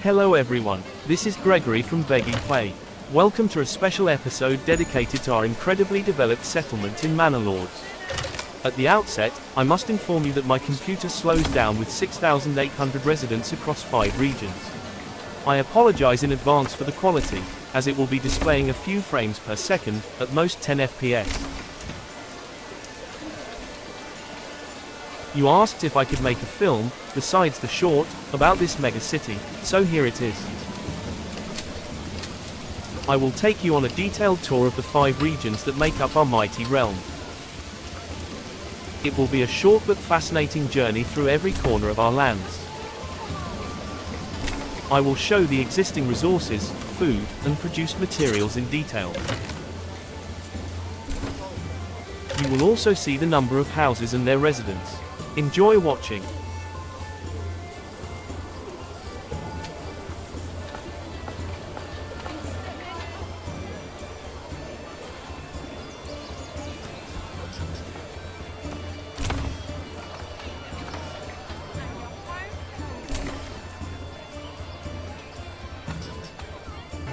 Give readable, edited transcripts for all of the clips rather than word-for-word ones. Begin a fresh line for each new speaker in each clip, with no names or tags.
Hello everyone, this is Gregory from VeGPlay. Welcome to a special episode dedicated to our incredibly developed settlement in Manor Lords. At the outset, I must inform you that my computer slows down with 6,800 residents across 5 regions. I apologize in advance for the quality, as it will be displaying a few frames per second, at most 10 FPS. You asked if I could make a film, besides the short, about this mega city, so here it is. I will take you on a detailed tour of the 5 regions that make up our mighty realm. It will be a short but fascinating journey through every corner of our lands. I will show the existing resources, food, and produced materials in detail. You will also see the number of houses and their residents. Enjoy watching.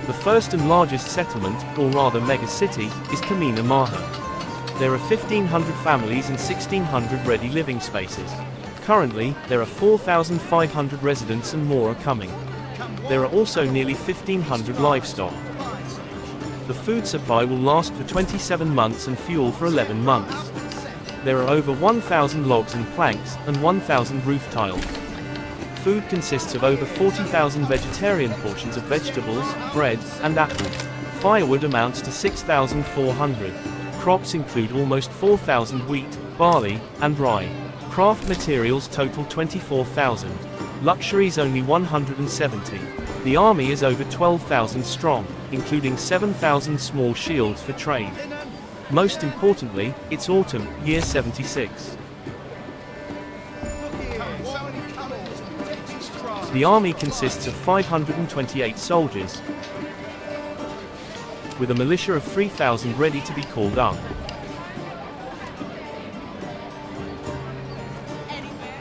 The first and largest settlement, or rather mega city, is Kamina Maha. There are 1,500 families and 1,600 ready living spaces. Currently, there are 4,500 residents and more are coming. There are also nearly 1,500 livestock. The food supply will last for 27 months and fuel for 11 months. There are over 1,000 logs and planks, and 1,000 roof tiles. Food consists of over 40,000 vegetarian portions of vegetables, bread, and apples. Firewood amounts to 6,400. Crops include almost 4,000 wheat, barley, and rye. Craft materials total 24,000. Luxuries only 170. The army is over 12,000 strong, including 7,000 small shields for trade. Most importantly, it's autumn, year 76. The army consists of 528 soldiers, with a militia of 3,000 ready to be called up.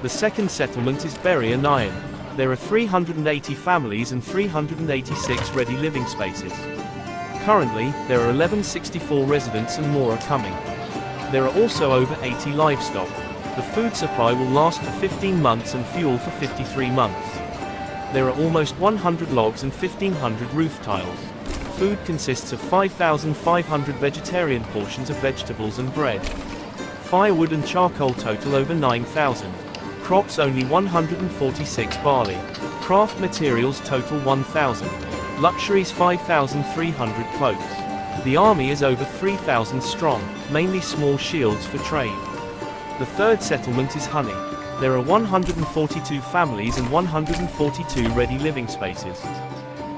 The second settlement is Retinue. There are 380 families and 386 ready living spaces. Currently, there are 1,164 residents and more are coming. There are also over 80 livestock. The food supply will last for 15 months and fuel for 53 months. There are almost 100 logs and 1,500 roof tiles. Food consists of 5,500 vegetarian portions of vegetables and bread. Firewood and charcoal total over 9,000. Crops only 146 barley. Craft materials total 1,000. Luxuries 5,300 cloaks. The army is over 3,000 strong, mainly small shields for trade. The third settlement is Honey. There are 142 families and 142 ready living spaces.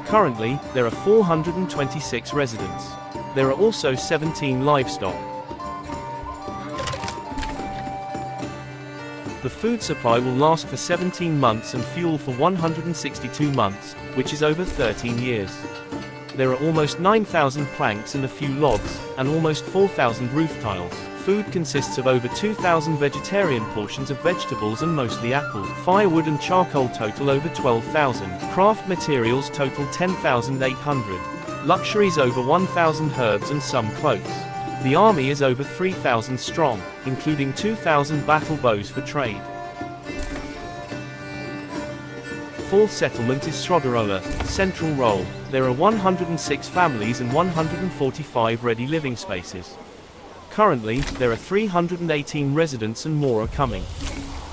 Currently, there are 426 residents. There are also 17 livestock. The food supply will last for 17 months and fuel for 162 months, which is over 13 years. There are almost 9,000 planks and a few logs, and almost 4,000 roof tiles. Food consists of over 2,000 vegetarian portions of vegetables and mostly apples. Firewood and charcoal total over 12,000. Craft materials total 10,800. Luxuries over 1,000 herbs and some cloaks. The army is over 3,000 strong, including 2,000 battle bows for trade. Fourth settlement is Shrodarola, Central Role. There are 106 families and 145 ready living spaces. Currently, there are 318 residents and more are coming.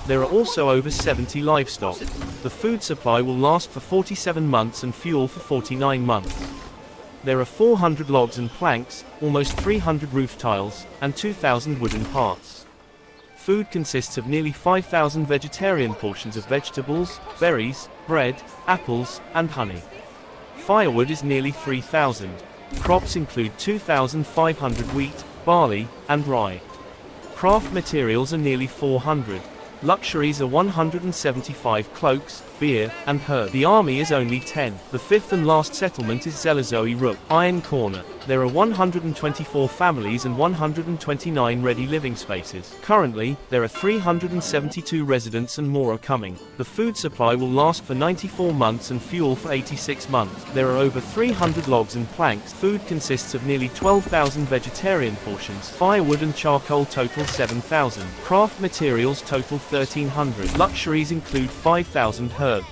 There are also over 70 livestock. The food supply will last for 47 months and fuel for 49 months. There are 400 logs and planks, almost 300 roof tiles, and 2,000 wooden parts. Food consists of nearly 5,000 vegetarian portions of vegetables, berries, bread, apples, and honey. Firewood is nearly 3,000. Crops include 2,500 wheat, barley, and rye. Craft materials are nearly 400. Luxuries are 175 cloaks, beer, and herb. The army is only 10. The fifth and last settlement is Zelazoe Rook, Iron Corner. There are 124 families and 129 ready living spaces. Currently, there are 372 residents and more are coming. The food supply will last for 94 months and fuel for 86 months. There are over 300 logs and planks. Food consists of nearly 12,000 vegetarian portions. Firewood and charcoal total 7,000. Craft materials total 1,300. Luxuries include 5,000 herb.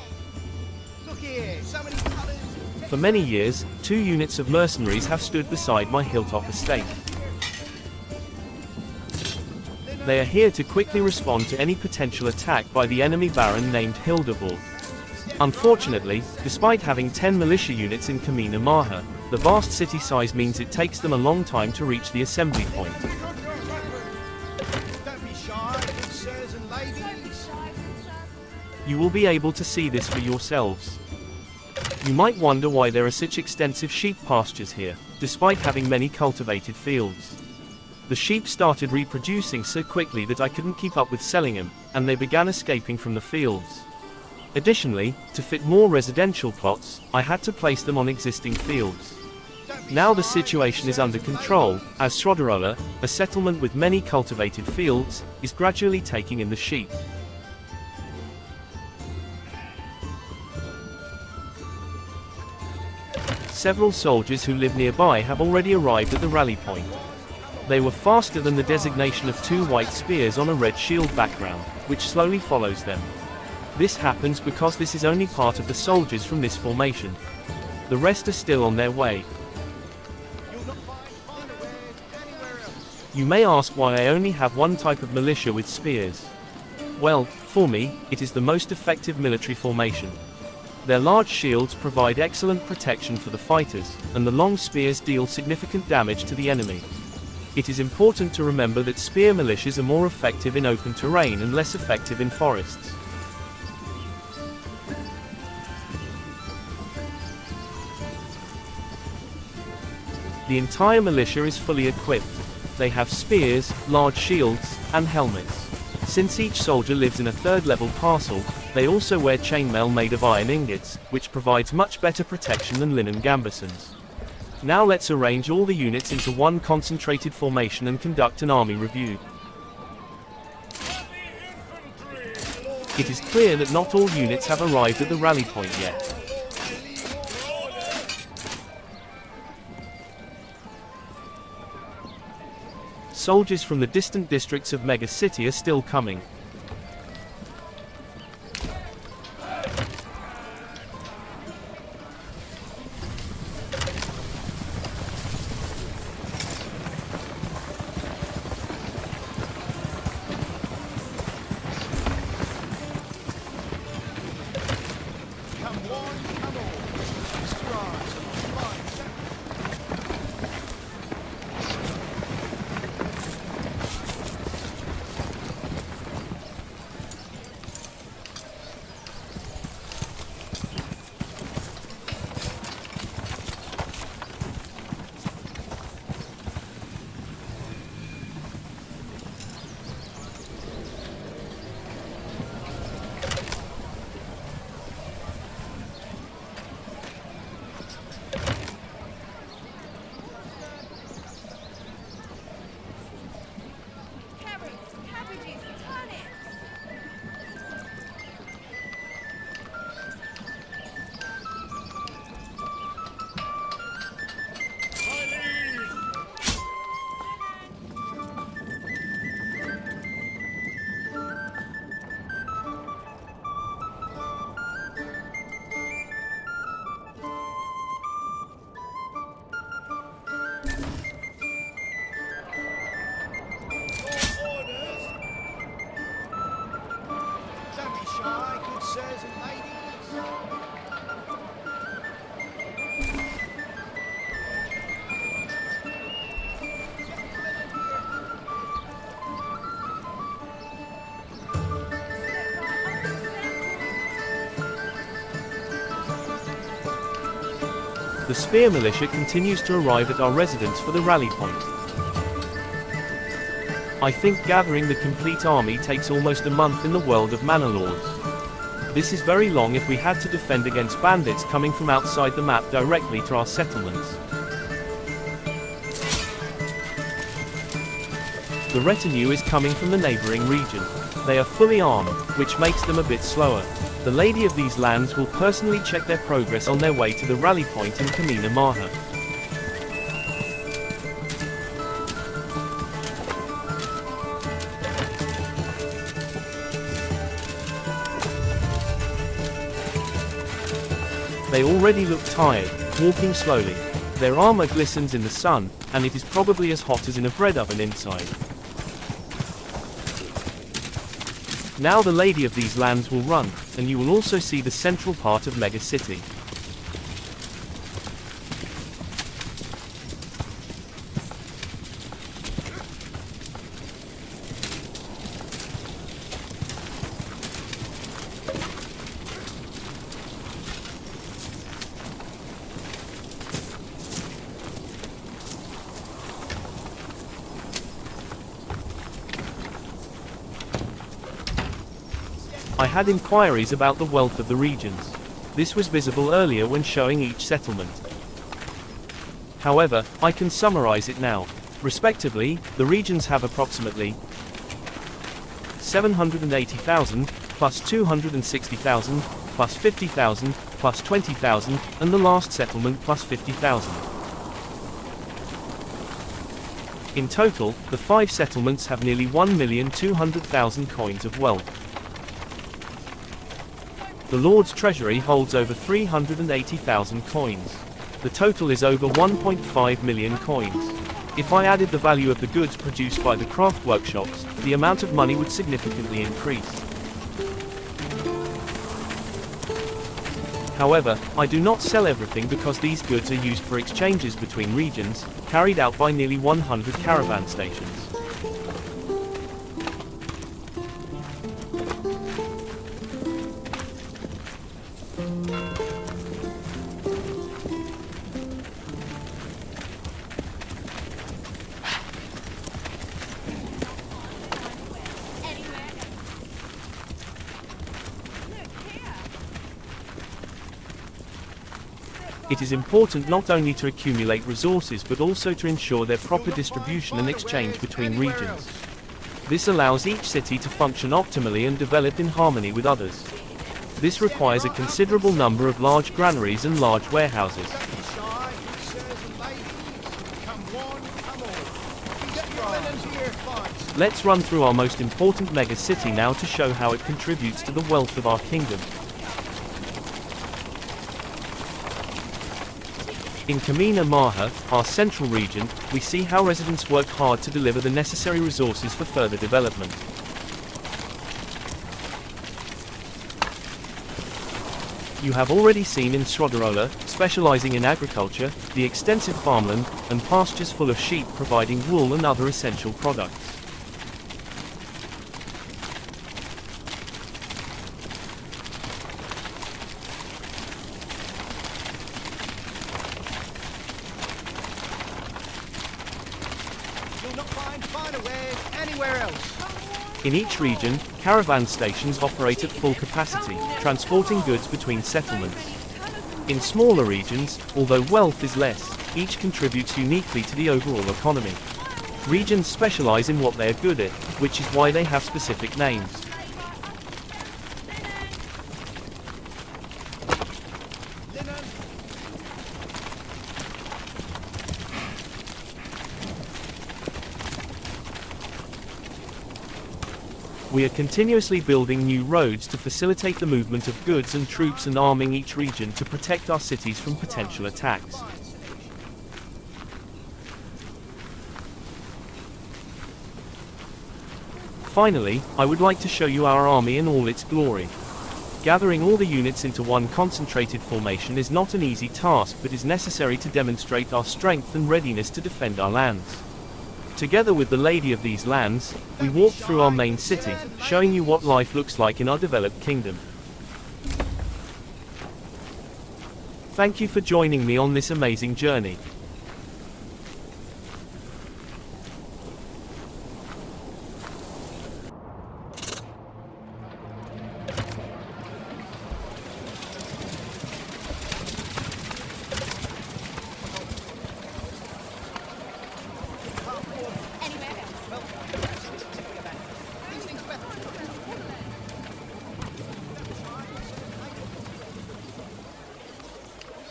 For many years, 2 units of mercenaries have stood beside my hilltop estate. They are here to quickly respond to any potential attack by the enemy baron named Hildeborg. Unfortunately, despite having 10 militia units in Kamina Maha, the vast city size means it takes them a long time to reach the assembly point. You will be able to see this for yourselves. You might wonder why there are such extensive sheep pastures here, despite having many cultivated fields. The sheep started reproducing so quickly that I couldn't keep up with selling them, and they began escaping from the fields. Additionally, to fit more residential plots, I had to place them on existing fields. Now the situation is under control, as Srodarola, a settlement with many cultivated fields, is gradually taking in the sheep. Several soldiers who live nearby have already arrived at the rally point. They were faster than the designation of 2 white spears on a red shield background, which slowly follows them. This happens because this is only part of the soldiers from this formation. The rest are still on their way. You may ask why I only have one type of militia with spears. Well, for me, it is the most effective military formation. Their large shields provide excellent protection for the fighters, and the long spears deal significant damage to the enemy. It is important to remember that spear militias are more effective in open terrain and less effective in forests. The entire militia is fully equipped. They have spears, large shields, and helmets. Since each soldier lives in a 3rd level castle, they also wear chainmail made of iron ingots, which provides much better protection than linen gambesons. Now let's arrange all the units into one concentrated formation and conduct an army review. It is clear that not all units have arrived at the rally point yet. Soldiers from the distant districts of Mega City are still coming. The spear militia continues to arrive at our residence for the rally point. I think gathering the complete army takes almost a month in the world of Manor Lords. This is very long if we had to defend against bandits coming from outside the map directly to our settlements. The retinue is coming from the neighboring region. They are fully armed, which makes them a bit slower. The lady of these lands will personally check their progress on their way to the rally point in Kamina Maha. They already look tired, walking slowly. Their armor glistens in the sun, and it is probably as hot as in a bread oven inside. Now the lady of these lands will run, and you will also see the central part of Mega City. I had inquiries about the wealth of the regions. This was visible earlier when showing each settlement. However, I can summarize it now. Respectively, the regions have approximately 780,000, plus 260,000, plus 50,000, plus 20,000, and the last settlement plus 50,000. In total, the 5 settlements have nearly 1,200,000 coins of wealth. The Lord's treasury holds over 380,000 coins. The total is over 1.5 million coins. If I added the value of the goods produced by the craft workshops, the amount of money would significantly increase. However, I do not sell everything because these goods are used for exchanges between regions, carried out by nearly 100 caravan stations. It is important not only to accumulate resources but also to ensure their proper distribution and exchange between regions. This allows each city to function optimally and develop in harmony with others. This requires a considerable number of large granaries and large warehouses. Let's run through our most important mega city now to show how it contributes to the wealth of our kingdom. In Kamina Maha, our central region, we see how residents work hard to deliver the necessary resources for further development. You have already seen in Srodarola, specializing in agriculture, the extensive farmland, and pastures full of sheep providing wool and other essential products. In each region, caravan stations operate at full capacity, transporting goods between settlements. In smaller regions, although wealth is less, each contributes uniquely to the overall economy. Regions specialize in what they are good at, which is why they have specific names. We are continuously building new roads to facilitate the movement of goods and troops and arming each region to protect our cities from potential attacks. Finally, I would like to show you our army in all its glory. Gathering all the units into one concentrated formation is not an easy task but is necessary to demonstrate our strength and readiness to defend our lands. Together with the lady of these lands, we walked through our main city, showing you what life looks like in our developed kingdom. Thank you for joining me on this amazing journey.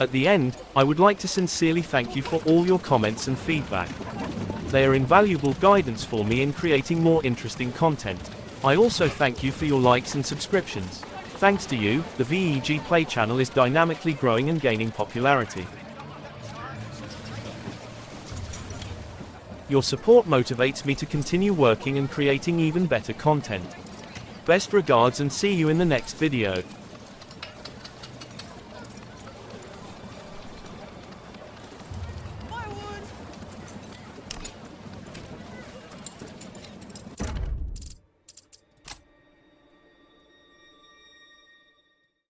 At the end, I would like to sincerely thank you for all your comments and feedback. They are invaluable guidance for me in creating more interesting content. I also thank you for your likes and subscriptions. Thanks to you, the VeGPlay channel is dynamically growing and gaining popularity. Your support motivates me to continue working and creating even better content. Best regards and see you in the next video.